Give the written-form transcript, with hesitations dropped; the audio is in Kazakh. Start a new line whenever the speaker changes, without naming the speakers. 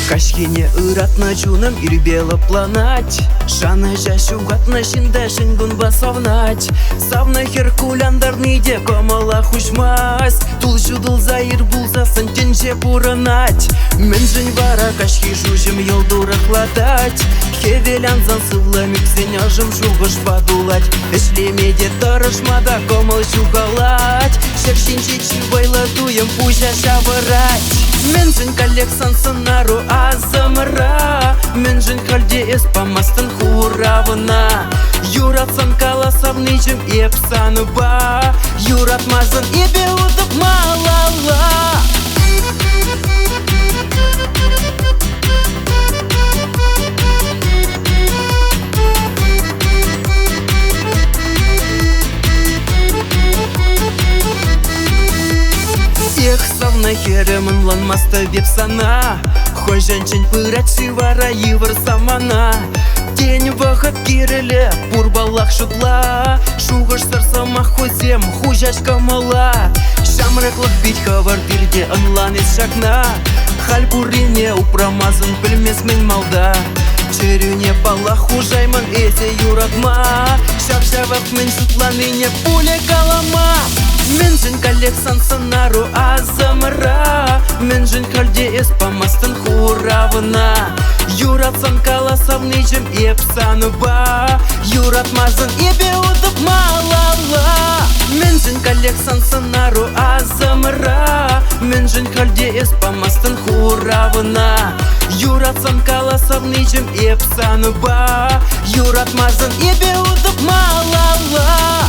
Кашкене ыратна чунам ирбела планать. Шана жашу гатна шинда шингун басовнать. Савна херкуляндарны де комала хушмас. Тул жудыл заир булса сантенже пуранать. Мен жын вара кашки жужым елдурахладать. Хевелян зансывла миксен ажым жугыш падулать. Эшлемеде тарышмада комал жугалать. Шершинчи чивайла дуем пужа шавырать. Мен жын коллексан сынару азамыра. Мен жын халде эспамастын хуравына. Юратсан каласавны жым епсаны ба. Юратмазын ебе удып малала. Эх, савна херемын ланмаста вепсана. Хой женщин пырать шивара йывыр самана. Тень вахат киреле, пурбалах шутла. Шугаш сарсама хозем, хужачка мала. Шамраклах бить хавар бирде анлан из шакна. Халь бурине упрамазан пельмес мен малда. Черюне палах хужайман эзе юратма. Шапшавах мен шутланыне пуле калама. Мен жын коллексан сынару азамыра. Мен жын халде эспамастын хуравына. Юратсан каласавны жым епсаны ба. Юратмазын ебе удып малала. Мен жын коллексан сынару азамыра. Мен жын халде эспамастын хуравына. Юратсан каласавны жым епсаны ба. Юратмазын ебе удып малала.